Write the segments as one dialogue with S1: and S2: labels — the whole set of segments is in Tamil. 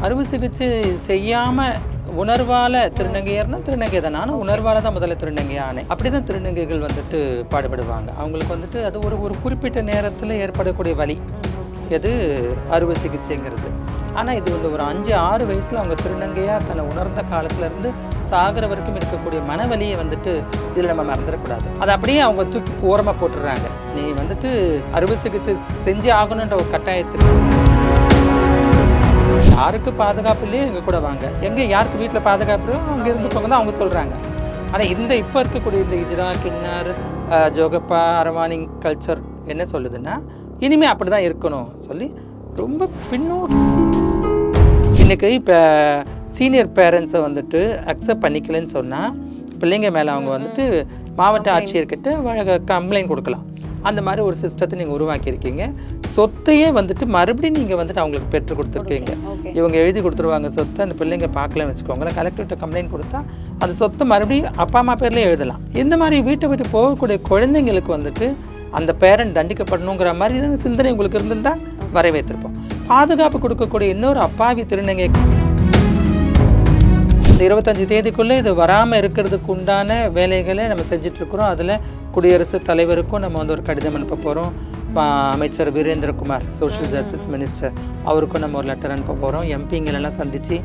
S1: அறுவை சிகிச்சை செய்யாமல் உணர்வால் திருநங்கையர்னா திருநங்கை தான். நானும் உணர்வால் தான் முதல்ல திருநங்கை ஆனேன். அப்படி தான் திருநங்கைகள் வந்துட்டு பாடுபடுவாங்க. அவங்களுக்கு வந்துட்டு அது ஒரு குறிப்பிட்ட நேரத்தில் ஏற்படக்கூடிய வலி எது அறுவை சிகிச்சைங்கிறது. ஆனால் இது வந்து ஒரு 5-6 வயசில் அவங்க திருநங்கையாக தன்னை உணர்ந்த காலத்துலேருந்து சாகிற வரைக்கும் இருக்கக்கூடிய மனவலியை வந்துட்டு இதில் நம்ம மறந்துடக்கூடாது. அதை அப்படியே அவங்க தூக்கி ஓரமாக போட்டுடுறாங்க. நீ வந்துட்டு அறுவை சிகிச்சை செஞ்சு ஆகணுன்ற ஒரு கட்டாயத்துக்கு யாருக்கு பாதுகாப்பு இல்லையே எங்கள் கூட வாங்க, எங்கே யாருக்கு வீட்டில் பாதுகாப்பு அங்கே இருந்துக்கோங்க தான் அவங்க சொல்கிறாங்க. ஆனால் இப்போ இருக்கக்கூடிய இந்த ஹிஜ்ரா, கின்னார், ஜோகப்பா, அரவானிங் கல்ச்சர் என்ன சொல்லுதுன்னா இனிமேல் அப்படி தான் இருக்கணும் சொல்லி ரொம்ப பின்னோர். இன்றைக்கி இப்போ சீனியர் பேரண்ட்ஸை வந்துட்டு அக்செப்ட் பண்ணிக்கலன்னு சொன்னால் பிள்ளைங்க மேலே அவங்க வந்துட்டு மாவட்ட ஆட்சியர்கிட்ட கம்ப்ளைண்ட் கொடுக்கலாம். அந்த மாதிரி ஒரு சிஸ்டத்தை நீங்கள் உருவாக்கியிருக்கீங்க. சொத்தையே வந்துட்டு மறுபடியும் நீங்கள் வந்துட்டு அவங்களுக்கு பெற்று கொடுத்துருக்கீங்க. இவங்க எழுதி கொடுத்துருவாங்க சொத்தை, அந்த பிள்ளைங்க பார்க்கலன்னு வச்சுக்கோங்களேன். கலெக்டர்கிட்ட கம்ப்ளைண்ட் கொடுத்தா அந்த சொத்தை மறுபடியும் அப்பா அம்மா பேர்லேயே எழுதலாம். இந்த மாதிரி வீட்டை விட்டு போகக்கூடிய குழந்தைங்களுக்கு வந்துட்டு அந்த பேரண்ட் தண்டிக்கப்படணுங்கிற மாதிரி சிந்தனை உங்களுக்கு இருந்திருந்தால் வரவேற்றிருப்போம். பாதுகாப்பு கொடுக்கக்கூடிய இன்னொரு அப்பாவி திருநங்கை இந்த 25 தேதிக்குள்ளே இது வராமல் இருக்கிறதுக்கு உண்டான வேலைகளை நம்ம செஞ்சிட்ருக்குறோம். அதில் குடியரசுத் தலைவருக்கும் நம்ம வந்து ஒரு கடிதம் அனுப்ப போகிறோம். அமைச்சர் வீரேந்திரகுமார், சோஷியல் ஜஸ்டிஸ் மினிஸ்டர், அவருக்கும் நம்ம ஒரு லெட்டர் அனுப்ப போகிறோம். எம்பிங்களெல்லாம் சந்தித்து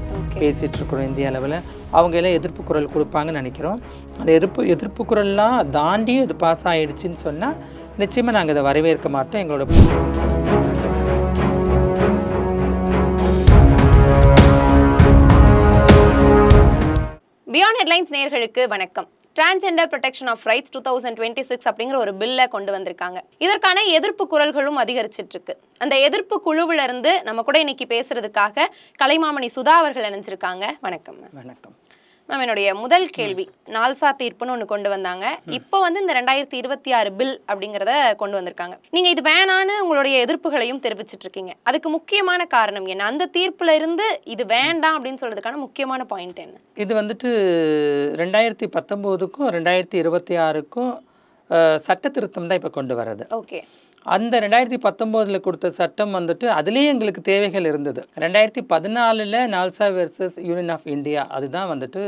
S1: பேசிகிட்டு இருக்கிறோம். இந்திய அளவில் அவங்க எல்லாம் எதிர்ப்பு குரல் கொடுப்பாங்கன்னு நினைக்கிறோம். அந்த எதிர்ப்பு குரல்லாம் தாண்டி இது பாஸ் ஆகிடுச்சின்னு சொன்னால் நிச்சயமாக நாங்கள் இதை வரவேற்க மாட்டோம். எங்களோட
S2: பியாண்ட் ஹெட்லைன்ஸ் நேயர்களுக்கு வணக்கம். டிரான்ஸ்ஜெண்டர் ப்ரொடெக்ஷன் ஆஃப் ரைட்ஸ் 2026 அப்படிங்கிற ஒரு பில்லை கொண்டு வந்திருக்காங்க. இதற்கான எதிர்ப்பு குரல்களும் அதிகரிச்சிட்டு இருக்கு. அந்த எதிர்ப்பு குழுவில இருந்து நம்ம கூட இன்னைக்கு பேசுறதுக்காக கலைமாமணி சுதா அவர்கள் நினைச்சிருக்காங்க. வணக்கம்.
S1: வணக்கம்
S2: மேம். என்னுடைய முதல் கேள்வி, நால்சா தீர்ப்புன்னு ஒன்று கொண்டு வந்தாங்க. இப்போ வந்து இந்த 2026 பில் அப்படிங்கிறத கொண்டு வந்திருக்காங்க. நீங்கள் இது வேணான்னு உங்களுடைய எதிர்ப்புகளையும் தெரிவிச்சிட்டு இருக்கீங்க. அதுக்கு முக்கியமான காரணம் என்ன? அந்த தீர்ப்புல இருந்து இது வேண்டாம் அப்படின்னு சொல்றதுக்கான முக்கியமான பாயிண்ட் என்ன?
S1: இது வந்துட்டு 2019க்கும் 2026க்கும் சட்ட திருத்தம் தான் இப்போ கொண்டு வர்றது.
S2: ஓகே.
S1: அந்த 2019 கொடுத்த சட்டம் வந்துட்டு அதுலேயே எங்களுக்கு தேவைகள் இருந்தது. 2014 நால்சா வெர்சஸ் யூனியன் ஆஃப் இந்தியா அதுதான் வந்துட்டு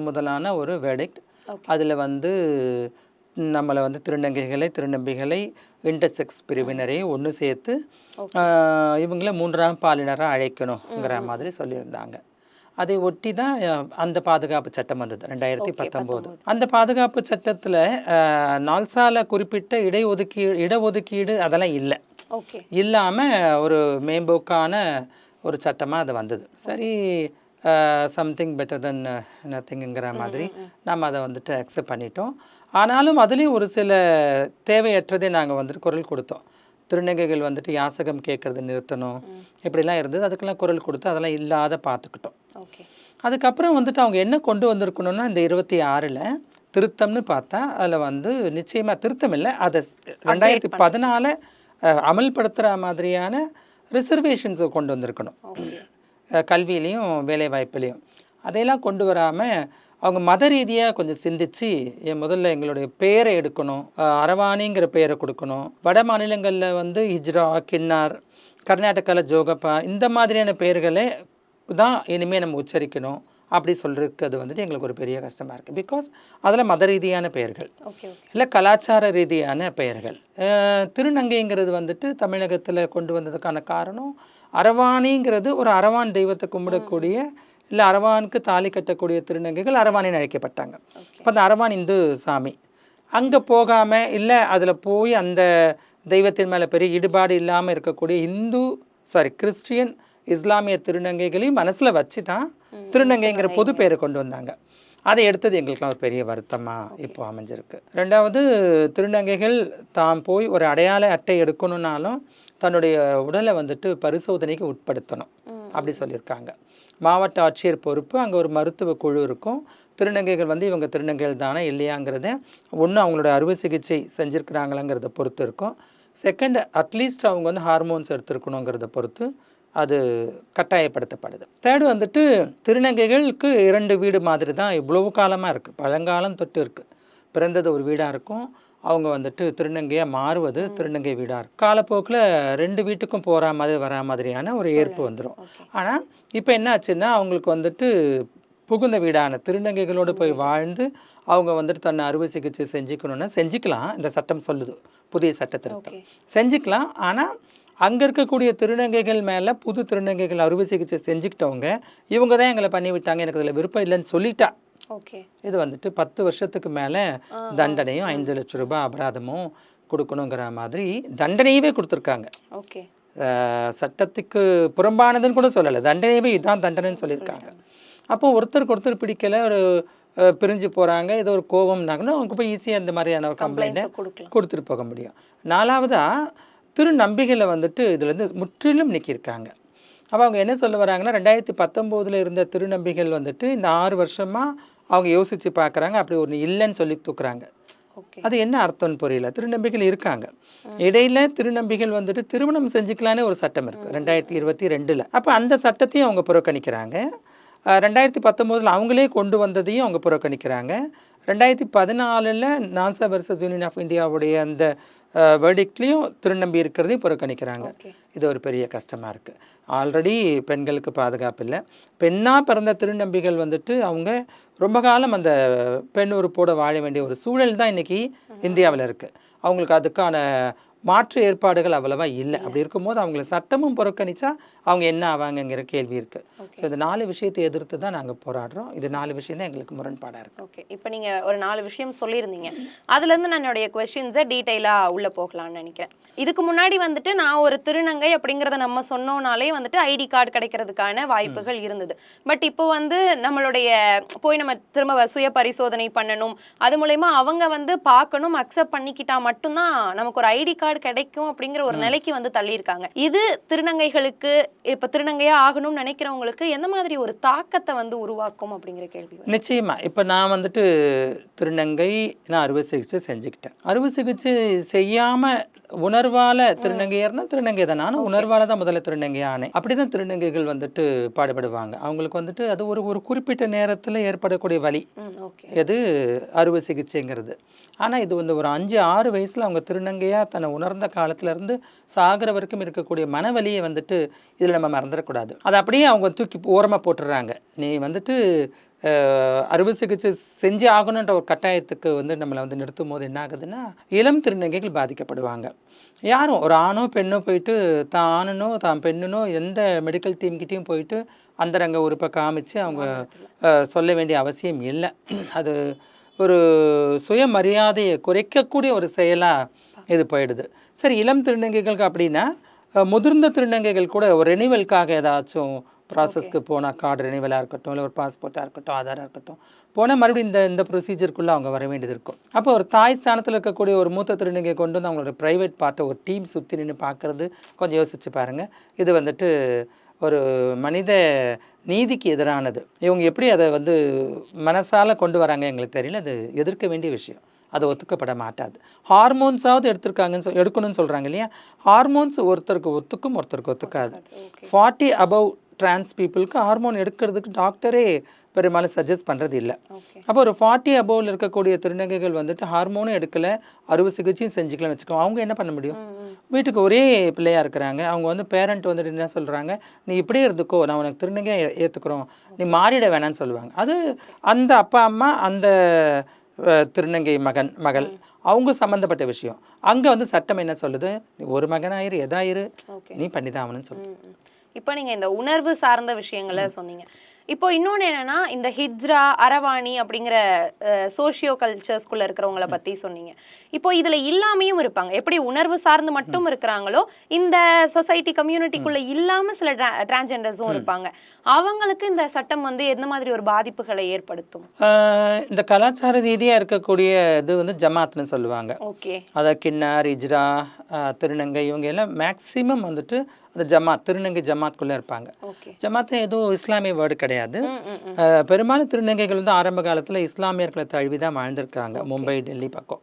S1: முதலான ஒரு வேர்டிக்ட். அதில் வந்து நம்மளை வந்து திருநம்பிகளை இன்டர்செக்ஸ் பிரிவினரை ஒன்று சேர்த்து இவங்கள 3ஆம் பாலினராக அழைக்கணுங்கிற மாதிரி சொல்லியிருந்தாங்க. அதை ஒட்டி தான் அந்த பாதுகாப்பு சட்டம் வந்தது 2019. அந்த பாதுகாப்பு சட்டத்தில் நால்சால குறிப்பிட்ட இடஒதுக்கீடு அதெல்லாம் இல்லை. இல்லாமல் ஒரு மேம்போக்கான ஒரு சட்டமாக அது வந்தது. சரி, சம்திங் பெட்டர் தென் நத்திங்குங்கிற மாதிரி நம்ம அதை வந்துட்டு அக்செப்ட் பண்ணிட்டோம். ஆனாலும் அதுலேயும் ஒரு சில தேவையற்றதை நாங்கள் வந்துட்டு குரல் கொடுத்தோம். திருநங்கைகள் வந்துட்டு யாசகம் கேட்கறது நிறுத்தணும், இப்படிலாம் இருந்தது. அதுக்கெல்லாம் குரல் கொடுத்து அதெல்லாம் இல்லாத பார்த்துக்கிட்டோம். அதுக்கப்புறம் வந்துட்டு அவங்க என்ன கொண்டு வந்திருக்கணும்னா இந்த 26ல் திருத்தம்னு பார்த்தா அதில் வந்து நிச்சயமாக திருத்தம் இல்லை, அதை 2014 அமல்படுத்துகிற மாதிரியான ரிசர்வேஷன்ஸை கொண்டு வந்திருக்கணும். கல்வியிலையும் வேலை வாய்ப்புலையும் அதையெல்லாம் கொண்டு வராமல் அவங்க மத ரீதியாக கொஞ்சம் சிந்திச்சு முதல்ல எங்களுடைய பேரை எடுக்கணும், அரவானிங்கிற பேரை கொடுக்கணும். வட மாநிலங்களில் வந்து ஹிஜ்ரா, கின்னார், கர்நாடகாவில் ஜோகப்பா, இந்த மாதிரியான பெயர்களை தான் இனிமேல் நம்ம உச்சரிக்கணும் அப்படி சொல்கிறதுக்கு அது வந்துட்டு எங்களுக்கு ஒரு பெரிய கஷ்டமாக இருக்குது. பிகாஸ் அதில் மத ரீதியான பெயர்கள் இல்லை கலாச்சார ரீதியான பெயர்கள். திருநங்கைங்கிறது வந்துட்டு தமிழகத்தில் கொண்டு வந்ததுக்கான காரணம் அரவானிங்கிறது ஒரு அரவான் தெய்வத்தை கும்பிடக்கூடிய இல்லை அரவானுக்கு தாலி கட்டக்கூடிய திருநங்கைகள் அரவானின்னு அழைக்கப்பட்டாங்க. இப்போ அந்த அரவான் இந்து சாமி அங்கே போகாமல் இல்லை அதில் போய் அந்த தெய்வத்தின் மேலே பெரிய ஈடுபாடு இல்லாமல் இருக்கக்கூடிய கிறிஸ்டியன் இஸ்லாமிய திருநங்கைகளையும் மனசில் வச்சு தான் திருநங்கைங்கிற பொது பேரை கொண்டு வந்தாங்க. அதை எடுத்தது எங்களுக்குலாம் ஒரு பெரிய வருத்தமாக இப்போ அமைஞ்சிருக்கு. ரெண்டாவது, திருநங்கைகள் தாம் போய் ஒரு அடையாள அட்டை எடுக்கணுன்னாலும் தன்னுடைய உடலை வந்துட்டு பரிசோதனைக்கு உட்படுத்தணும் அப்படி சொல்லியிருக்காங்க. மாவட்ட ஆட்சியர் பொறுப்பு, அங்கே ஒரு மருத்துவ குழு இருக்கும். திருநங்கைகள் வந்து இவங்க திருநங்கைகள் தானே இல்லையாங்கிறத ஒன்று அவங்களோட அறுவை சிகிச்சை செஞ்சுருக்கிறாங்களாங்கிறத பொறுத்து இருக்கும். செகண்ட், அட்லீஸ்ட் அவங்க வந்து ஹார்மோன்ஸ் எடுத்துருக்கணுங்கிறத பொறுத்து அது கட்டாயப்படுத்தப்படுது. தேர்டு வந்துட்டு திருநங்கைகளுக்கு 2 வீடு மாதிரி தான் இவ்வளவு காலமாக இருக்குது, பழங்காலம் தொட்டு இருக்குது. பிறந்தது ஒரு வீடாக இருக்கும், அவங்க வந்துட்டு திருநங்கையாக மாறுவது திருநங்கை வீடாக இருக்கும். காலப்போக்கில் 2 வீட்டுக்கும் போகிற மாதிரி வரா மாதிரியான ஒரு ஏற்பு வந்துடும். ஆனால் இப்போ என்ன ஆச்சுன்னா அவங்களுக்கு வந்துட்டு புகுந்த வீடான திருநங்கைகளோடு போய் வாழ்ந்து அவங்க வந்துட்டு தன்னை அறுவை சிகிச்சை செஞ்சுக்கணுன்னா செஞ்சுக்கலாம். இந்த சட்டம் சொல்லுது, புதிய சட்ட திருத்தம் செஞ்சுக்கலாம். ஆனால் அங்கே இருக்கக்கூடிய திருநங்கைகள் மேலே புது திருநங்கைகள் அறுவை சிகிச்சை செஞ்சுக்கிட்டவங்க இவங்க தான் எங்களை பண்ணி விட்டாங்க, எனக்கு அதில் விருப்பம் இல்லைன்னு சொல்லிட்டா இது வந்துட்டு 10 வருஷத்துக்கு மேலே தண்டனையும் 5 லட்சம் ரூபாய் அபராதமும் கொடுக்கணுங்கிற மாதிரி தண்டனையவே கொடுத்துருக்காங்க. சட்டத்துக்கு புறம்பானதுன்னு கூட சொல்லலை, தண்டனையவே இதுதான் தண்டனைன்னு சொல்லியிருக்காங்க. அப்போ ஒருத்தருக்கு ஒருத்தர் பிடிக்கலை, ஒரு பிரிஞ்சு போகிறாங்க, ஏதோ ஒரு கோபம்னாங்கன்னா அவங்க போய் ஈஸியாக இந்த மாதிரியான ஒரு கம்ப்ளைண்ட்டை கொடுத்துட்டு போக முடியும். 4வதாக திருநம்பிகளை வந்துட்டு இதுலேருந்து முற்றிலும் நீக்கியிருக்காங்க. அப்போ அவங்க என்ன சொல்ல வராங்கன்னா 2019 இருந்த திருநம்பிகள் வந்துட்டு இந்த 6 வருஷமாக அவங்க யோசித்து பார்க்குறாங்க, அப்படி ஒன்று இல்லைன்னு சொல்லி தூக்குறாங்க. அது என்ன அர்த்தம்னு புரியல. திருநம்பிகள் இருக்காங்க, இடையில திருநம்பிகள் வந்துட்டு திருமணம் செஞ்சுக்கலான்னு ஒரு சட்டம் இருக்குது 2022. அப்போ அந்த சட்டத்தையும் அவங்க புறக்கணிக்கிறாங்க. 2019 அவங்களே கொண்டு வந்ததையும் அவங்க புறக்கணிக்கிறாங்க. 2014 நால்சா வெர்சஸ் யூனியன் ஆஃப் இந்தியாவுடைய அந்த வேர்டிக்ட்லேயும் திருநம்பி இருக்கிறதையும் புறக்கணிக்கிறாங்க. இது ஒரு பெரிய கஷ்டமாக இருக்குது. ஆல்ரெடி பெண்களுக்கு பாதுகாப்பு இல்லை. பெண்ணாக பிறந்த திருநம்பிகள் வந்துட்டு அவங்க ரொம்ப காலம் அந்த பெண் உறுப்போடு வாழ வேண்டிய ஒரு சூழல் தான் இன்றைக்கி இந்தியாவில் இருக்குது. அவங்களுக்கு அதுக்கான மாற்று ஏற்பாடுகள் அவ்வளவா இல்லை. அப்படி இருக்கும்போது அவங்கள சட்டமும் புறக்கணிச்சா அவங்க என்ன ஆவாங்கங்கிற கேள்வி இருக்குது. ஸோ இந்த 4 விஷயத்தை எதிர்த்து தான் நாங்கள் போராடுறோம். இது 4 விஷயம் தான் எங்களுக்கு முரண்பாடாக இருக்குது.
S2: ஓகே, இப்போ நீங்கள் ஒரு 4 விஷயம் சொல்லியிருந்தீங்க, அதுலேருந்து நான் என்னுடைய கொஸ்டின்ஸை டீட்டெயிலாக உள்ளே போகலான்னு நினைக்கிறேன். இதுக்கு முன்னாடி வந்துட்டு நான் ஒரு திருநங்கை அப்படிங்கிறத நம்ம சொன்னோனாலே வந்துட்டு ஐடி கார்டு கிடைக்கிறதுக்கான வாய்ப்புகள் இருந்தது. பட் இப்போ வந்து நம்மளுடைய போய் நம்ம திரும்ப சுய பரிசோதனை பண்ணணும், அது மூலயமா அவங்க வந்து பார்க்கணும், அக்செப்ட் பண்ணிக்கிட்டா மட்டும்தான் நமக்கு ஒரு ஐடி கார்டு கிடைக்கும் அப்படிங்கிற ஒரு நிலைக்கு வந்து தள்ளியிருக்காங்க. இது திருநங்கைகளுக்கு, இப்போ திருநங்கையா ஆகணும்னு நினைக்கிறவங்களுக்கு எந்த மாதிரி ஒரு தாக்கத்தை வந்து உருவாக்கும் அப்படிங்கிற கேள்வி.
S1: நிச்சயமா. இப்போ நான் வந்துட்டு திருநங்கை, நான் அறுவை சிகிச்சை செஞ்சுக்கிட்டேன். அறுவை சிகிச்சை செய்யாமல் உணர்வால திருநங்கையா இருந்தால் திருநங்கை தான். நானும் உணர்வால தான் முதல்ல திருநங்கையானேன். அப்படிதான் திருநங்கைகள் வந்துட்டு பாடுபடுவாங்க. அவங்களுக்கு வந்துட்டு அது ஒரு குறிப்பிட்ட நேரத்தில் ஏற்படக்கூடிய வலி, எது அறுவை சிகிச்சைங்கிறது. ஆனால் இது வந்து ஒரு 5-6 வயசில் அவங்க திருநங்கையாக தன்னை உணர்ந்த காலத்துலேருந்து சாகிற வரைக்கும் இருக்கக்கூடிய மனவலியை வந்துட்டு இதில் நம்ம மறந்துடக்கூடாது. அதை அப்படியே அவங்க தூக்கி ஓரமாக போட்டுடுறாங்க. நீ வந்துட்டு அறுவை சிகிச்சை செஞ்சு ஆகணுன்ற ஒரு கட்டாயத்துக்கு வந்து நம்மளை வந்து நிறுத்தும் போது என்ன ஆகுதுன்னா இளம் திருநங்கைகள் பாதிக்கப்படுவாங்க. யாரும் ஒரு ஆணோ பெண்ணோ போயிட்டு தான் ஆணுனோ தான் பெண்ணுனோ எந்த மெடிக்கல் டீம்கிட்டையும் போயிட்டு அந்தரங்க உறுப்பை காமிச்சு அவங்க சொல்ல வேண்டிய அவசியம் இல்லை. அது ஒரு சுயமரியாதையை குறைக்கக்கூடிய ஒரு செயலாக இது போயிடுது. சரி, இளம் திருநங்கைகளுக்கு அப்படின்னா முதிர்ந்த திருநங்கைகள் கூட ஒரு ரெனிவலுக்காக ஏதாச்சும் ப்ராசஸ்க்கு போனால், கார்டு ரெனிவலாக இருக்கட்டும், இல்லை ஒரு பாஸ்போர்ட்டாக இருக்கட்டும், ஆதாராக இருக்கட்டும், போனால் மறுபடியும் இந்த ப்ரொசீஜருக்குள்ளே அவங்க வர வேண்டியது இருக்கும். அப்போ ஒரு தாய் ஸ்தானத்தில் இருக்கக்கூடிய ஒரு மூத்த திருநங்கை கொண்டு வந்து அவங்களோட ப்ரைவேட் பார்ட்டை ஒரு டீம் சுற்றி நின்று பார்க்குறது கொஞ்சம் யோசிச்சு பாருங்கள். இது வந்துட்டு ஒரு மனித நீதிக்கு எதிரானது. இவங்க எப்படி அதை வந்து மனசால் கொண்டு வராங்க எங்களுக்கு தெரியல. அது எதிர்க்க வேண்டிய விஷயம், அது ஒத்துக்கப்பட மாட்டாது. ஹார்மோன்ஸாவது எடுக்கணும்னு சொல்கிறாங்க இல்லையா? ஹார்மோன்ஸ் ஒருத்தருக்கு ஒத்துக்கும், ஒருத்தருக்கு ஒத்துக்காது. 40 above டிரான்ஸ் பீப்புளுக்கு ஹார்மோன் எடுக்கிறதுக்கு டாக்டரே பெரும்பாலும் சஜஸ்ட் பண்ணுறது இல்லை. அப்போ ஒரு 40 above இருக்கக்கூடிய திருநங்கைகள் வந்துட்டு ஹார்மோனும் எடுக்கலை, அறுவை சிகிச்சையும் செஞ்சுக்கலாம்னு வச்சுக்கோங்க. அவங்க என்ன பண்ண முடியும்? வீட்டுக்கு ஒரே பிள்ளையாக இருக்கிறாங்க. அவங்க வந்து பேரண்ட் வந்துட்டு என்ன சொல்கிறாங்க, நீ இப்படியே இருந்துக்கோ, நான் உனக்கு திருநங்கையை ஏற்றுக்கிறோம், நீ மாறிட வேணான்னு சொல்லுவாங்க. அது அந்த அப்பா அம்மா, அந்த திருநங்கை மகள் அவங்க சம்மந்தப்பட்ட விஷயம். அங்கே வந்து சட்டம் என்ன சொல்லுது, நீ ஒரு மகனாயிரு எதாயிரு, நீ பண்ணிதான் ஆகணும்னு சொல்லுது.
S2: இப்போ நீங்கள் இந்த உணர்வு சார்ந்த விஷயங்களை சொன்னீங்க. இப்போ இன்னொன்று என்னன்னா, இந்த ஹிஜ்ரா, அரவாணி அப்படிங்கிற சோஷியோ கல்ச்சர்ஸ்குள்ளே இருக்கிறவங்கள பற்றி சொன்னீங்க. இப்போ இதில் இல்லாமையும் இருப்பாங்க. எப்படி உணர்வு சார்ந்து மட்டும் இருக்கிறாங்களோ, இந்த சொசைட்டி கம்யூனிட்டிக்குள்ளே இல்லாமல் சில டிரான்ஸ்ஜெண்டர்ஸும் இருப்பாங்க. அவங்களுக்கு இந்த சட்டம் வந்து எந்த மாதிரி ஒரு பாதிப்புகளை ஏற்படுத்தும்?
S1: இந்த கலாச்சார ரீதியாக இருக்கக்கூடிய இது வந்து ஜமாத்னு சொல்லுவாங்க.
S2: ஓகே,
S1: அதை கின்னார், ஹிஜ்ரா, திருநங்கை, இவங்க எல்லாம் மேக்சிமம் வந்துட்டு அந்த ஜமாத், திருநங்கை ஜமாத்குள்ளே இருப்பாங்க. ஜமாத் எதுவும் இஸ்லாமிய வேர்டு கிடையாது. பெரும்பாலும் திருநங்கைகள் வந்து ஆரம்ப காலத்தில் இஸ்லாமியர்களை தழுவி தான் வாழ்ந்திருக்காங்க. மும்பை, டெல்லி பக்கம்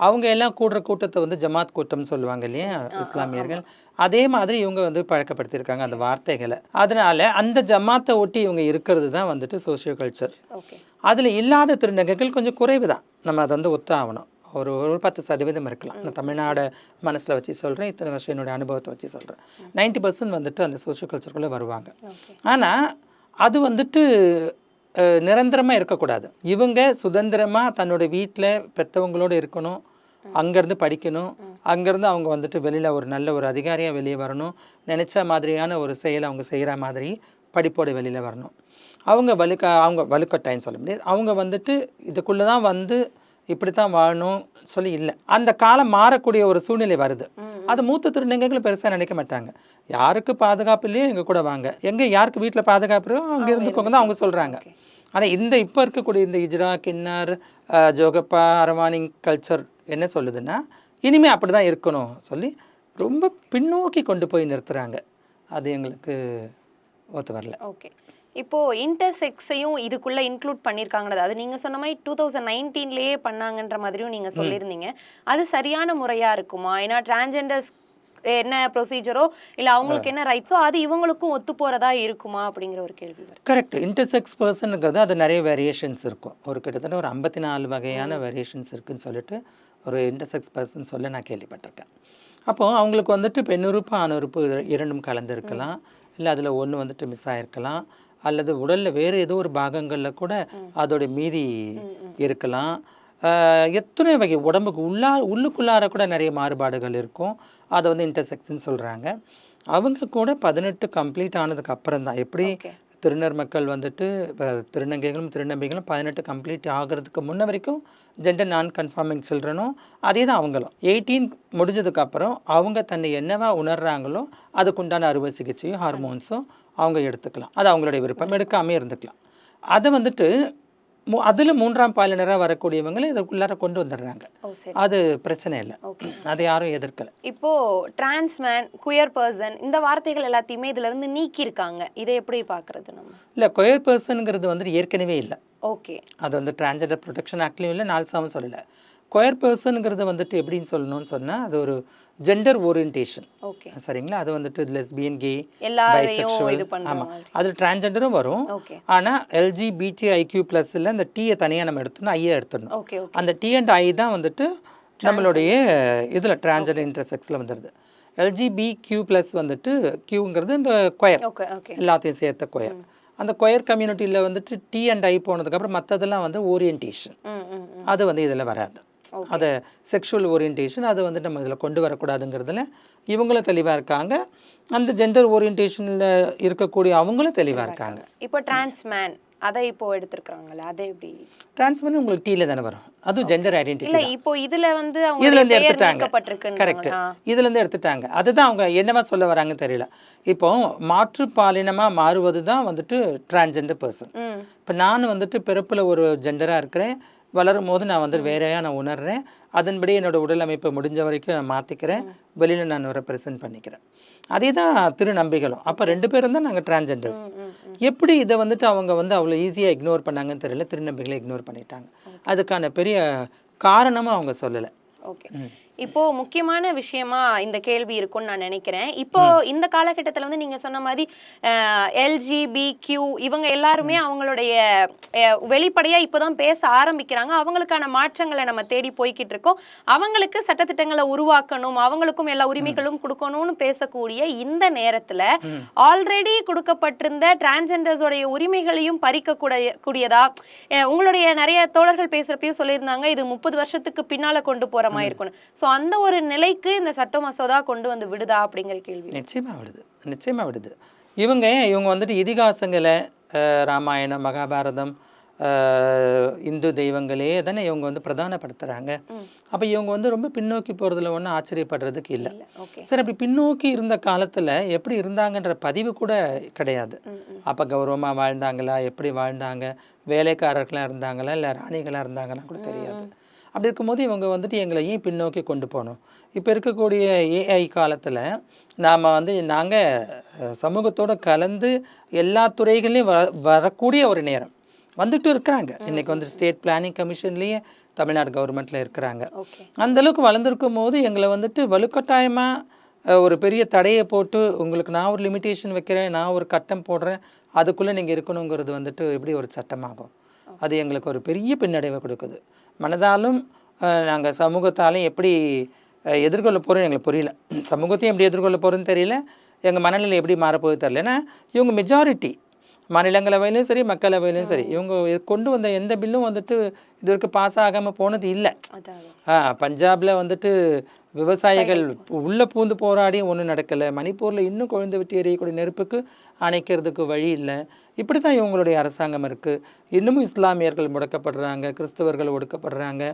S1: அவங்க எல்லாம் கூடுற கூட்டத்தை வந்து ஜமாத் கூட்டம்னு சொல்லுவாங்க இல்லையா இஸ்லாமியர்கள். அதே மாதிரி இவங்க வந்து பழக்கப்படுத்தியிருக்காங்க அந்த வார்த்தைகளை. அதனால அந்த ஜமாத்தை ஒட்டி இவங்க இருக்கிறது தான் வந்துட்டு சோஷியோ கல்ச்சர். அதில் இல்லாத திருநங்கைகள் கொஞ்சம் குறைவு தான், நம்ம அதை வந்து ஒத்தாகணும். ஒரு 10% இருக்கலாம். நான் தமிழ்நாடு மனசில் வச்சு சொல்கிறேன், இத்தனை வருஷம் என்னுடைய அனுபவத்தை வச்சு சொல்கிறேன். 90% வந்துட்டு அந்த சோஷியல் கல்ச்சருக்குள்ளே வருவாங்க. ஆனால் அது வந்துட்டு நிரந்தரமாக இருக்கக்கூடாது. இவங்க சுதந்திரமாக தன்னோட வீட்டில் பெற்றவங்களோடு இருக்கணும், அங்கேருந்து படிக்கணும், அங்கேருந்து அவங்க வந்துட்டு வெளியில் ஒரு நல்ல ஒரு அதிகாரியாக வெளியே வரணும், நினச்ச மாதிரியான ஒரு செயலை அவங்க செய்கிற மாதிரி படிப்போட வெளியில் வரணும். அவங்க வலுக்கட்டாயன்னு சொல்ல முடியாது. அவங்க வந்துட்டு இதுக்குள்ளே தான் வந்து இப்படி தான் வாழணும் சொல்லி இல்லை. அந்த காலம் மாறக்கூடிய ஒரு சூழ்நிலை வருது. அது மூத்த திருநங்கைகளும் பெருசாக நினைக்க மாட்டாங்க. யாருக்கு பாதுகாப்பு இல்லையோ எங்கள் கூட வாங்க, எங்கே யாருக்கு வீட்டில் பாதுகாப்பு இருக்கோ அங்கே இருந்துக்கோங்க தான் அவங்க சொல்கிறாங்க. ஆனால் இப்போ இருக்கக்கூடிய இந்த இஜ்ரா, கின்னார், ஜோகப்பா, அரவானி கல்ச்சர் என்ன சொல்லுதுன்னா இனிமேல் அப்படி தான் இருக்கணும் சொல்லி ரொம்ப பின்னோக்கி கொண்டு போய் நிறுத்துகிறாங்க. அது எங்களுக்கு ஒத்து வரல.
S2: ஓகே, இப்போ இன்டர்செக்ஸையும் இதுக்குள்ள இன்க்ளூட் பண்ணியிருக்காங்க. அது நீங்க சொன்ன மாதிரி 2019லயே பண்ணாங்கன்ற மாதிரியும் நீங்க சொல்லியிருந்தீங்க. அது சரியான முறையா இருக்குமா? ஏன்னா டிரான்ஸ்ஜெண்டர்ஸ் என்ன ப்ரொசீஜரோ இல்லை அவங்களுக்கு என்ன ரைட்ஸோ அது இவங்களுக்கும் ஒத்து போகிறதா இருக்குமா அப்படிங்கிற ஒரு கேள்வி வருது.
S1: கரெக்ட். இன்டர்செக்ஸ் பர்சனுங்கிறது அது நிறைய வேரியேஷன்ஸ் இருக்கும். கிட்டத்தட்ட ஒரு 54 வகையான வேரியேஷன்ஸ் இருக்குதுன்னு சொல்லிட்டு ஒரு இன்டர்செக்ஸ் பர்சன் சொல்ல நான் கேள்விப்பட்டிருக்கேன். அப்போது அவங்களுக்கு வந்துட்டு பெண்ணுறுப்பு ஆணுறுப்பு இரண்டும் கலந்து இருக்கலாம், இல்லை அதில் ஒன்று வந்துட்டு மிஸ் ஆகிருக்கலாம், அல்லது உடலில் வேறு ஏதோ ஒரு பாகங்களில் கூட அதோட மீதி இருக்கலாம். எத்தனை வகை உடம்புக்கு உள்ளுக்குள்ளார கூட நிறைய மாறுபாடுகள் இருக்கும். அதை வந்து இன்டர்செக்ஸ்ன்னு சொல்கிறாங்க. அவங்க கூட 18 கம்ப்ளீட் ஆனதுக்கு அப்புறம் தான், எப்படி திருநர் மக்கள் வந்துட்டு இப்போ திருநங்கைகளும் திருநம்பிகளும் 18 கம்ப்ளீட் ஆகிறதுக்கு முன்ன வரைக்கும் ஜெண்டர் நான் கன்ஃபார்மிங் சில்ட்ரனும் அதே தான் அவங்களும் 18 முடிஞ்சதுக்கப்புறம் அவங்க தன்னை என்னவா உணர்றாங்களோ அதுக்குண்டான அறுவை சிகிச்சையும் ஹார்மோன்ஸும் அவங்க எடுத்துக்கலாம். அது அவங்களுடைய விருப்பம், எடுக்காமே இருந்துக்கலாம். அதை வந்துட்டு அதில் 3ஆம் பாலினராக வரக்கூடியவங்களை இதுக்குள்ளார கொண்டு வந்துடுறாங்க. அது பிரச்சனை இல்லை, அதை யாரும் எதிர்க்கலை.
S2: இப்போ டிரான்ஸ்மேன், குயர் பர்சன் இந்த வார்த்தைகள் எல்லாத்தையுமே இதுல இருந்து நீக்கியிருக்காங்க. இதை எப்படி பார்க்கறது நம்ம? இல்லை,
S1: குயர் பர்சனுங்கிறது வந்துட்டு ஏற்கனவே இல்லை.
S2: ஓகே, அது
S1: வந்து டிரான்ஸ்ஜெண்டர் ப்ரொடெக்ஷன் ஆக்ட்லையும் இல்லை, நால்சாவும் சொல்லலை. குயர் பர்சனுங்கிறது வந்துட்டு எப்படின்னு சொல்லணும்னு சொன்னால் அது ஒரு ஜெண்டர் ஓரியன்டேஷன்.
S2: ஓகே,
S1: சரிங்களா? அது வந்துட்டு லெஸ்பியன், கே,
S2: பைசெக்சுவல்,
S1: ஆமாம், அது டிரான்ஸ்ஜெண்டரும் வரும். ஆனால் LGBTIQ+ல அந்த டீயை தனியாக நம்ம எடுத்துடணும், ஐயை எடுத்துடணும். அந்த T and I தான் வந்துட்டு நம்மளுடைய இதில் டிரான்ஸ்ஜெண்டர் இன்டர்செக்ஸில் வந்துடுது. LGBTQ+ வந்துட்டு Qங்கிறது இந்த கொயர், எல்லாத்தையும் சேர்த்த கொயர். அந்த கொயர் கம்யூனிட்டியில் வந்துட்டு T and I போனதுக்கப்புறம் மற்றதெல்லாம் வந்து ஓரியன்டேஷன், அது வந்து இதில் வராது. அதை செக்ஷுவல் ஓரியன்டேஷன் அது வந்து நம்ம இதில் கொண்டு வரக்கூடாதுங்கிறதுல இவங்களும் தெளிவாக இருக்காங்க. அந்த ஜெண்டர் ஓரியன்டேஷனில் இருக்கக்கூடிய அவங்களும் தெளிவாக இருக்காங்க.
S2: இப்போ டிரான்ஸ்மேன் அதை இப்போ எடுத்துருக்காங்கல்ல, அதை எப்படி?
S1: டிரான்ஸ்மேன் உங்களுக்கு டீல தானே வரும், அதுவும் ஜெண்டர் ஐடென்டிட்டி இல்லை.
S2: இப்போ இதில் வந்து
S1: இதுலேருந்து எடுத்துட்டாங்க. கரெக்ட், இதுலேருந்து எடுத்துட்டாங்க. அதுதான் அவங்க என்னவா சொல்ல வராங்கன்னு தெரியல. இப்போ மாற்றுப்பாலினமாக மாறுவது தான் வந்துட்டு டிரான்ஸ்ஜெண்டர் பர்சன். இப்போ நான் வந்துட்டு பிறப்பில் ஒரு ஜெண்டராக இருக்கிறேன், வளரும் போது நான் வந்து வேறையாக நான் உணர்றேன், அதன்படி என்னோட உடல் அமைப்பை முடிஞ்ச வரைக்கும் நான் மாற்றிக்கிறேன், வெளியில் நான் ரெப்ரசன்ட் பண்ணிக்கிறேன். அதே தான் திருநம்பிகளும். அப்போ 2 பேரும் தான் நாங்கள் டிரான்ஸ்ஜெண்டர்ஸ். எப்படி இதை வந்துட்டு அவங்க வந்து அவ்வளோ ஈஸியாக இக்னோர் பண்ணாங்கன்னு தெரியல, திருநம்பிகளை இக்னோர் பண்ணிட்டாங்க. அதுக்கான பெரிய காரணமும் அவங்க சொல்லலை.
S2: ஓகே, இப்போ முக்கியமான விஷயமா இந்த கேள்வி இருக்கும்னு நான் நினைக்கிறேன். இப்போ இந்த காலகட்டத்தில் வந்து நீங்க சொன்ன மாதிரி LGBTQ இவங்க எல்லாருமே அவங்களுடைய வெளிப்படையா இப்போதான் பேச ஆரம்பிக்கிறாங்க. அவங்களுக்கான மாற்றங்களை நம்ம தேடி போய்கிட்டு இருக்கோம். அவங்களுக்கு சட்டத்திட்டங்களை உருவாக்கணும், அவங்களுக்கும் எல்லா உரிமைகளும் கொடுக்கணும்னு பேசக்கூடிய இந்த நேரத்துல ஆல்ரெடி கொடுக்கப்பட்டிருந்த டிரான்ஸ்ஜெண்டர்ஸோடைய உரிமைகளையும் பறிக்கக்கூடியதா உங்களுடைய நிறைய தோழர்கள் பேசுறப்பையும் சொல்லியிருந்தாங்க, இது 30 வருஷத்துக்கு பின்னால கொண்டு போற மாதிரி இருக்கணும். ஸோ அந்த ஒரு நிலைக்கு இந்த சட்ட மசோதா கொண்டு வந்து விடுதா அப்படிங்கிற கேள்வி.
S1: நிச்சயமாக விடுது. இவங்க வந்துட்டு இதிகாசங்களை, ராமாயணம், மகாபாரதம், இந்து தெய்வங்களே தானே இவங்க வந்து பிரதானப்படுத்துகிறாங்க. அப்போ இவங்க வந்து ரொம்ப பின்னோக்கி போகிறதுல ஒன்றும் ஆச்சரியப்படுறதுக்கு இல்லை. சரி, அப்படி பின்னோக்கி இருந்த காலத்தில் எப்படி இருந்தாங்கன்ற பதிவு கூட கிடையாது. அப்போ கௌரவமாக வாழ்ந்தாங்களா, எப்படி வாழ்ந்தாங்க, வேலைக்காரர்களாக இருந்தாங்களா, இல்லை ராணிகளாக இருந்தாங்கன்னா கூட தெரியாது. அப்படி இருக்கும்போது இவங்க வந்துட்டு எங்களை ஏன் பின்னோக்கி கொண்டு போகணும்? இப்போ இருக்கக்கூடிய AI காலத்தில் நாம் வந்து நாங்கள் சமூகத்தோடு கலந்து எல்லா துறைகள்லையும் வரக்கூடிய ஒரு நேரம் வந்துட்டு இருக்கிறாங்க. இன்றைக்கி வந்து ஸ்டேட் பிளானிங் கமிஷன்லேயே தமிழ்நாடு கவர்மெண்ட்டில் இருக்கிறாங்க. அந்தளவுக்கு வளர்ந்துருக்கும் போது எங்களை வந்துட்டு வலுக்கட்டாயமாக ஒரு பெரிய தடையை போட்டு உங்களுக்கு நான் ஒரு லிமிட்டேஷன் வைக்கிறேன், நான் ஒரு கட்டம் போடுறேன், அதுக்குள்ளே நீங்கள் இருக்கணுங்கிறது வந்துட்டு எப்படி ஒரு சட்டமாகும்? அது எங்களுக்கு ஒரு பெரிய பின்னடைவை கொடுக்குது. மனதாலும் நாங்கள் சமூகத்தாலையும் எப்படி எதிர்கொள்ள போகிறோம் எங்களுக்கு புரியல. சமூகத்தையும் எப்படி எதிர்கொள்ள போகிறோன்னு தெரியல, எங்கள் மனநிலை எப்படி மாறப்போகுது தெரியல. ஏன்னா இவங்க மெஜாரிட்டி மாநிலங்களவையிலும் சரி மக்களவையிலும் சரி இவங்க கொண்டு வந்த எந்த பில்லும் வந்துட்டு இது வரைக்கும் பாஸ் ஆகாமல் போனது இல்லை. பஞ்சாபில் வந்துட்டு விவசாயிகள் உள்ளே பூந்து போராடி ஒன்றும் நடக்கலை. மணிப்பூரில் இன்னும் கொழுந்து விட்டு எரியக்கூடிய நெருப்புக்கு அணைக்கிறதுக்கு வழி இல்லை. இப்படி தான் இவங்களுடைய அரசாங்கம் இருக்குது. இன்னமும் இஸ்லாமியர்கள் முடக்கப்படுறாங்க, கிறிஸ்தவர்கள் ஒடுக்கப்படுறாங்க,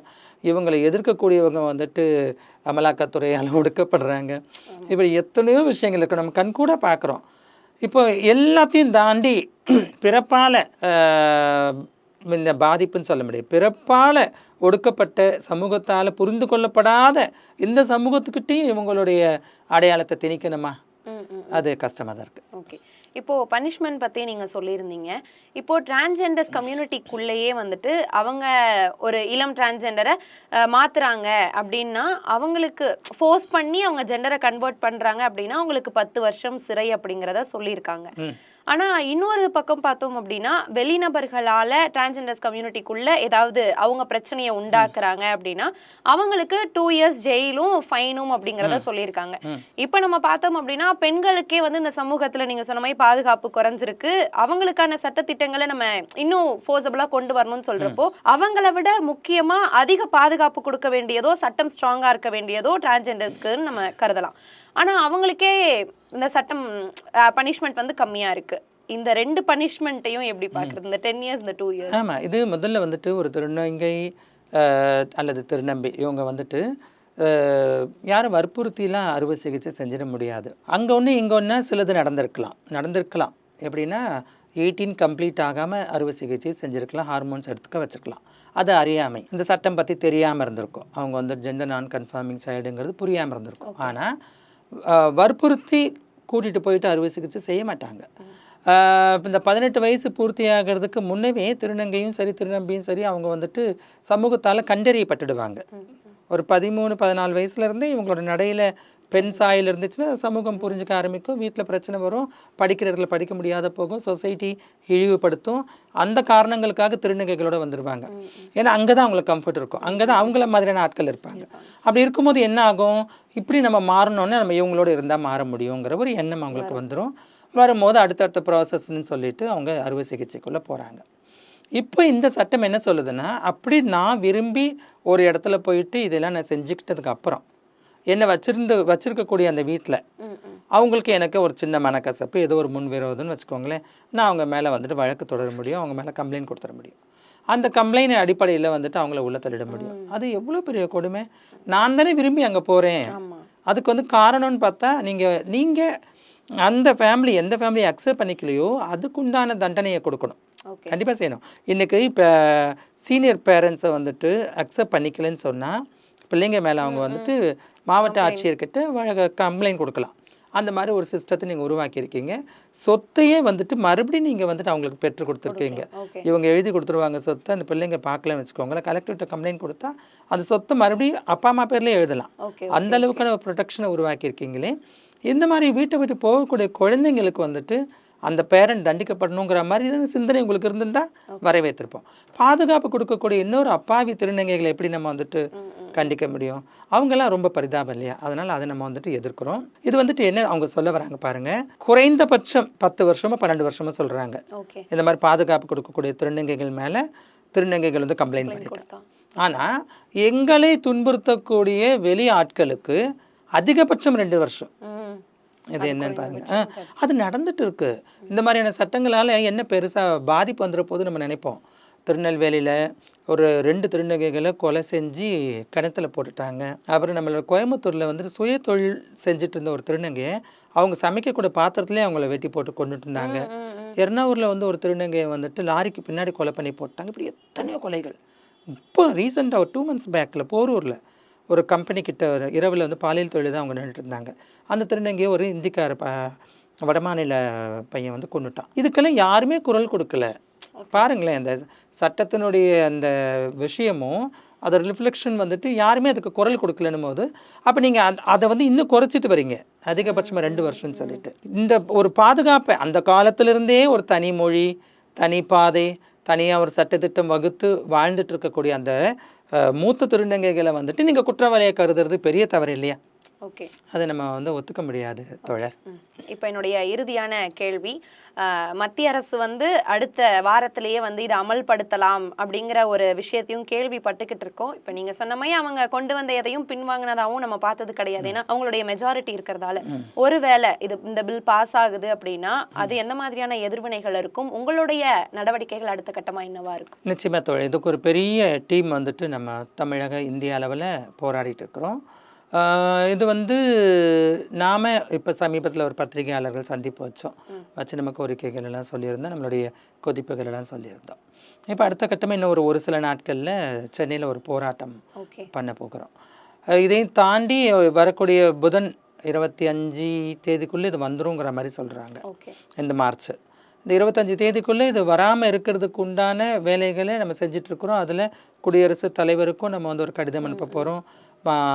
S1: இவங்களை எதிர்க்கக்கூடியவங்க வந்துட்டு அமலாக்கத்துறையால் ஒடுக்கப்படுறாங்க. இப்படி எத்தனையோ விஷயங்கள் இருக்குது, நம்ம கண்கூட பார்க்குறோம். இப்போ எல்லாத்தையும் தாண்டி பிறப்பால் இந்த பாதிப்புன்னு சொல்ல முடியாது, பிறப்பால் ஒடுக்கப்பட்ட சமூகத்தால் புரிந்து கொள்ளப்படாத இந்த சமூகத்துக்கிட்டையும் இவங்களுடைய அடையாளத்தை திணிக்கணுமா? அது கஷ்டமாக தான் இருக்குது.
S2: ஓகே, இப்போது பனிஷ்மெண்ட் பற்றி நீங்கள் சொல்லியிருந்தீங்க. இப்போது டிரான்ஸ்ஜெண்டர்ஸ் கம்யூனிட்டிக்குள்ளேயே வந்துட்டு அவங்க ஒரு இளம் டிரான்ஸ்ஜெண்டரை மாற்றுறாங்க அப்படின்னா, அவங்களுக்கு ஃபோர்ஸ் பண்ணி அவங்க ஜெண்டரை கன்வெர்ட் பண்ணுறாங்க அப்படின்னா அவங்களுக்கு 10 வருஷம் சிறை அப்படிங்கிறத சொல்லியிருக்காங்க. ஆனால் இன்னொரு பக்கம் பார்த்தோம் அப்படின்னா, வெளிநபர்களால் டிரான்ஸ்ஜெண்டர்ஸ் கம்யூனிட்டிக்குள்ளே ஏதாவது அவங்க பிரச்சனையை உண்டாக்குறாங்க அப்படின்னா அவங்களுக்கு 2 years ஜெயிலும் ஃபைனும் அப்படிங்கிறத சொல்லியிருக்காங்க. இப்போ நம்ம பார்த்தோம் அப்படின்னா பெண்களுக்கே வந்து இந்த சமூகத்தில் நீங்கள் சொன்ன மாதிரி பாதுகாப்பு குறைஞ்சிருக்கு. அவங்களுக்கான சட்டத்திட்டங்களை நம்ம இன்னும் ஃபோர்ஸபிளாக கொண்டு வரணும்னு சொல்கிறப்போ அவங்கள விட முக்கியமாக அதிக பாதுகாப்பு கொடுக்க வேண்டியதோ சட்டம் ஸ்ட்ராங்காக இருக்க வேண்டியதோ டிரான்ஸ்ஜெண்டர்ஸ்க்குன்னு நம்ம கருதலாம். ஆனால் அவங்களுக்கே இந்த சட்டம் பனிஷ்மெண்ட் வந்து கம்மியாக இருக்குது. இந்த 2 பனிஷ்மெண்ட்டையும் எப்படி பார்க்குறது, இந்த 10 years இந்த 2 years?
S1: ஆமாம், இது முதல்ல வந்துட்டு ஒரு திருநங்கை அல்லது திருநம்பி இவங்க வந்துட்டு யாரும் வற்புறுத்திலாம் அறுவை சிகிச்சை செஞ்சிட முடியாது. அங்கே ஒன்று இங்கே ஒன்று சிலது நடந்திருக்கலாம். எப்படின்னா 18 கம்ப்ளீட் ஆகாமல் அறுவை சிகிச்சை செஞ்சுருக்கலாம், ஹார்மோன்ஸ் எடுத்துக்க வச்சுருக்கலாம். அது அறியாமை, இந்த சட்டம் பற்றி தெரியாமல் இருந்திருக்கும். அவங்க வந்து ஜெண்டர் நான் கன்ஃபார்மிங் சைல்டுங்கிறது புரியாமல் இருந்திருக்கும். ஆனால் வற்புறுத்தி கூட்டிகிட்டு போயிட்டு அறுவை சிகிச்சை செய்ய மாட்டாங்க. இந்த 18 வயசு பூர்த்தி ஆகிறதுக்கு முன்னவே திருநங்கையும் சரி திருநம்பியும் சரி அவங்க வந்துட்டு சமூகத்தால் கண்டறியப்பட்டுடுவாங்க. ஒரு 13-14 வயசுலேருந்தே இவங்களோட நடையில் பெண் சாயில் இருந்துச்சுன்னா சமூகம் புரிஞ்சுக்க ஆரம்பிக்கும். வீட்டில் பிரச்சனை வரும், படிக்கிற இடத்துல படிக்க முடியாத போகும், சொசைட்டி இழிவுபடுத்தும். அந்த காரணங்களுக்காக திருநங்கைகளோட வந்துடுவாங்க. ஏன்னா அங்கே தான் அவங்களுக்கு கம்ஃபர்ட் இருக்கும், அங்கே தான் அவங்கள மாதிரியான ஆட்கள் இருப்பாங்க. அப்படி இருக்கும்போது என்ன ஆகும், இப்படி நம்ம மாறணுன்னா நம்ம இவங்களோட இருந்தால் மாற முடியுங்கிற ஒரு எண்ணம் அவங்களுக்கு வந்துடும். வரும்போது அடுத்தடுத்த ப்ராசஸ்ன்னு சொல்லிட்டு அவங்க அறுவை சிகிச்சைக்குள்ளே போகிறாங்க. இப்போ இந்த சட்டம் என்ன சொல்லுதுன்னா, அப்படி நான் விரும்பி ஒரு இடத்துல போயிட்டு இதெல்லாம் நான் செஞ்சுக்கிட்டதுக்கு அப்புறம் என்னை வச்சிருக்கக்கூடிய அந்த வீட்டில் அவங்களுக்கு எனக்கு ஒரு சின்ன மனக்கசப்பு, ஏதோ ஒரு முன்விரோதம்னு வச்சுக்கோங்களேன், நான் அவங்க மேலே வந்துட்டு வழக்கு தொடர முடியும், அவங்க மேலே கம்ப்ளைண்ட் கொடுத்துட முடியும். அந்த கம்ப்ளைண்ட் அடிப்படையில் வந்துட்டு அவங்கள உள்ள தள்ளிட முடியும். அது எவ்வளோ பெரிய கொடுமை. நான் தானே விரும்பி அங்கே போகிறேன். அதுக்கு வந்து காரணம்னு பார்த்தா நீங்கள் அந்த ஃபேமிலி எந்த ஃபேமிலியை அக்செப்ட் பண்ணிக்கலையோ அதுக்குண்டான தண்டனையை கொடுக்கணும், கண்டிப்பாக செய்யணும். இன்றைக்கி இப்போ சீனியர் பேரண்ட்ஸை வந்துட்டு அக்செப்ட் பண்ணிக்கலன்னு சொன்னால் பிள்ளைங்க மேலே அவங்க வந்துட்டு மாவட்ட ஆட்சியர்கிட்ட கம்ப்ளைண்ட் கொடுக்கலாம். அந்த மாதிரி ஒரு சிஸ்டத்தை நீங்கள் உருவாக்கியிருக்கீங்க. சொத்தையே வந்துட்டு மறுபடியும் நீங்கள் வந்துட்டு அவங்களுக்கு பெற்று கொடுத்துருக்கீங்க. இவங்க எழுதி கொடுத்துருவாங்க சொத்தை, அந்த பிள்ளைங்க பார்க்கலன்னு வச்சுக்கோங்களேன், கலெக்டர்கிட்ட கம்ப்ளைண்ட் கொடுத்தா அந்த சொத்தை மறுபடியும் அப்பா அம்மா பேர்லேயே எழுதலாம். அந்த அளவுக்கான ஒரு ப்ரொடெக்ஷனை உருவாக்கியிருக்கீங்களே. இந்த மாதிரி வீட்டை விட்டு போகக்கூடிய குழந்தைங்களுக்கு வந்துட்டு அந்த பேரண்ட் தண்டிக்கப்படணுங்கிற மாதிரி சிந்தனை உங்களுக்கு இருந்திருந்தால் வரவேற்றிருப்போம். பாதுகாப்பு கொடுக்கக்கூடிய இன்னொரு அப்பாவி திருநங்கைகளை எப்படி நம்ம வந்துட்டு கண்டிக்க முடியும்? அவங்கெல்லாம் ரொம்ப பரிதாபம் இல்லையா? அதனால் அதை நம்ம வந்துட்டு எதிர்க்கிறோம். இது வந்துட்டு என்ன அவங்க சொல்ல வராங்க பாருங்கள், குறைந்தபட்சம் 10 வருஷமோ 12 வருஷமோ சொல்கிறாங்க. இந்த மாதிரி பாதுகாப்பு கொடுக்கக்கூடிய திருநங்கைகள் மேலே திருநங்கைகள் வந்து கம்ப்ளைண்ட் பண்ணிட்டாங்க. ஆனால் எங்களை துன்புறுத்தக்கூடிய வெளி ஆட்களுக்கு அதிகபட்சம் 2 வருஷம். இது என்னன்னு பாருங்க, அது நடந்துட்டு இருக்கு. இந்த மாதிரியான சட்டங்களால் என்ன பெருசாக பாதிப்பு வந்துட போது நம்ம நினைப்போம். திருநெல்வேலியில் ஒரு 2 திருநங்கைகளை கொலை செஞ்சு கிணத்துல போட்டுட்டாங்க. அப்புறம் நம்மளோட கோயம்புத்தூரில் வந்துட்டு சுய தொழில் செஞ்சுட்டு இருந்த ஒரு திருநங்கையை அவங்க சமைக்கக்கூடிய பாத்திரத்துலேயே அவங்கள வெட்டி போட்டு கொண்டுட்டு இருந்தாங்க. எர்ணாவூரில் வந்து ஒரு திருநங்கையை வந்துட்டு லாரிக்கு பின்னாடி கொலை பண்ணி போட்டாங்க. இப்படி எத்தனையோ கொலைகள். இப்போ ரீசெண்டாக ஒரு 2 months பேக்கில் போரூரில் ஒரு கம்பெனி கிட்ட இரவில் வந்து பாலியல் தொழில் தான் அவங்க நின்றுட்டு இருந்தாங்க. அந்த திருநங்கையை ஒரு இந்திக்கார வடமாநில பையன் வந்து கொண்டுட்டான். இதுக்கெல்லாம் யாருமே குரல் கொடுக்கல. பாருங்களேன், அந்த சட்டத்தினுடைய அந்த விஷயமும் அதோட ரிஃப்ளெக்ஷன் வந்துட்டு யாருமே அதுக்கு குரல் கொடுக்கலன்னும் போது அப்போ நீங்கள் அதை வந்து இன்னும் குறைச்சிட்டு வரீங்க, அதிகபட்சமாக 2 வருஷம்னு சொல்லிட்டு. இந்த ஒரு பாதுகாப்பை அந்த காலத்திலிருந்தே ஒரு தனி மொழி, தனி பாதை, தனியாக ஒரு சட்டத்திட்டம் வகுத்து வாழ்ந்துட்டு இருக்கக்கூடிய அந்த மூத்த திருநங்கைகளை வந்துட்டு நீங்கள் குற்றவாளியை கருதுறது பெரிய தவறு இல்லையா?
S2: ஓகே,
S1: அதை நம்ம வந்து ஒத்துக்க முடியாது தோழர்.
S2: இப்போ என்னுடைய இறுதியான கேள்வி, மத்திய அரசு வந்து அடுத்த வாரத்திலேயே வந்து இதை அமல்படுத்தலாம் அப்படிங்கிற ஒரு விஷயத்தையும் கேள்விப்பட்டுக்கிட்டு இருக்கோம். இப்போ நீங்கள் சொன்ன மாதிரி அவங்க கொண்டு வந்த எதையும் பின்வாங்கினதாகவும் நம்ம பார்த்தது கிடையாது. ஏன்னா அவங்களுடைய மெஜாரிட்டி இருக்கிறதால. ஒருவேளை இந்த பில் பாஸ் ஆகுது அப்படின்னா அது எந்த மாதிரியான எதிர்வினைகள் இருக்கும்? உங்களுடைய நடவடிக்கைகள் அடுத்த கட்டமாக என்னவா இருக்கும்?
S1: நிச்சயமாக தோழர், இதுக்கு ஒரு பெரிய டீம் வந்துட்டு நம்ம தமிழக இந்திய அளவில் போராடிட்டு இருக்கிறோம். இது வந்து நாம் இப்போ சமீபத்தில் ஒரு பத்திரிகையாளர்கள் சந்திப்பு வச்சு நம்ம கோரிக்கைகள் எல்லாம் சொல்லியிருந்தோம், நம்மளுடைய கொதிப்புகள் எல்லாம் சொல்லியிருந்தோம். இப்போ அடுத்த கட்டமாக இன்னும் ஒரு சில நாட்களில் சென்னையில் ஒரு போராட்டம் பண்ண போகிறோம். இதையும் தாண்டி வரக்கூடிய புதன் 25 தேதிக்குள்ளே இது வந்துருங்கிற மாதிரி சொல்கிறாங்க. இந்த மார்ச் இந்த 25 தேதிக்குள்ளே இது வராமல் இருக்கிறதுக்கு உண்டான வேலைகளை நம்ம செஞ்சிட்ருக்குறோம். அதில் குடியரசுத் தலைவருக்கும் நம்ம வந்து ஒரு கடிதம் அனுப்ப போகிறோம்.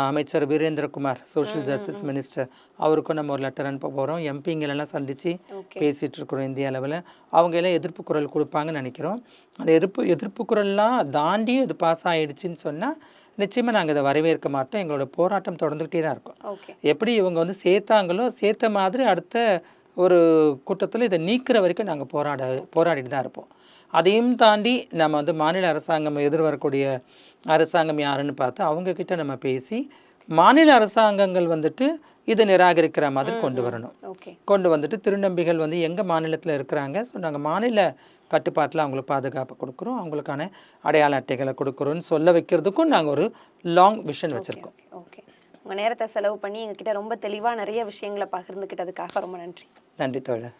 S1: அமைச்சர் வீரேந்திரகுமார், சோஷியல் ஜஸ்டிஸ் மினிஸ்டர், அவருக்கும் நம்ம ஒரு லெட்டர் அனுப்ப போகிறோம். எம்பிங்களெல்லாம் சந்தித்து பேசிகிட்டு இருக்கிறோம் இந்திய அளவில். அவங்க எல்லாம் எதிர்ப்பு குரல் கொடுப்பாங்கன்னு நினைக்கிறோம். அந்த எதிர்ப்பு குரல்லாம் தாண்டி அது பாஸ் ஆகிடுச்சின்னு சொன்னால் நிச்சயமாக நாங்கள் இதை வரவேற்க மாட்டோம். எங்களோட போராட்டம் தொடர்ந்துக்கிட்டே தான் இருக்கும். எப்படி இவங்க வந்து சேர்த்தாங்களோ சேர்த்த மாதிரி அடுத்த ஒரு கூட்டத்தில் இதை நீக்கிற வரைக்கும் நாங்கள் போராடிட்டு தான் இருப்போம். அதையும் தாண்டி நம்ம வந்து மாநில அரசாங்கம் எதிர்வரக்கூடிய அரசாங்கம் யாருன்னு பார்த்து அவங்கக்கிட்ட நம்ம பேசி மாநில அரசாங்கங்கள் வந்துட்டு இதை நிராகரிக்கிற மாதிரி கொண்டு வரணும். கொண்டு வந்துட்டு திருநம்பிகள் வந்து எங்கள் மாநிலத்தில் இருக்கிறாங்க, ஸோ நாங்கள் மாநில கட்டுப்பாட்டில் அவங்களுக்கு பாதுகாப்பு கொடுக்குறோம், அவங்களுக்கான அடையாள அட்டைகளை கொடுக்குறோன்னு சொல்ல வைக்கிறதுக்கும் நாங்கள் ஒரு லாங் விஷன் வச்சுருக்கோம்.
S2: ஓகே, உங்கள் நேரத்தை செலவு பண்ணி எங்ககிட்ட ரொம்ப தெளிவாக நிறைய விஷயங்களை பகிர்ந்துக்கிட்டதுக்காக ரொம்ப நன்றி.
S1: நன்றி தோழர்.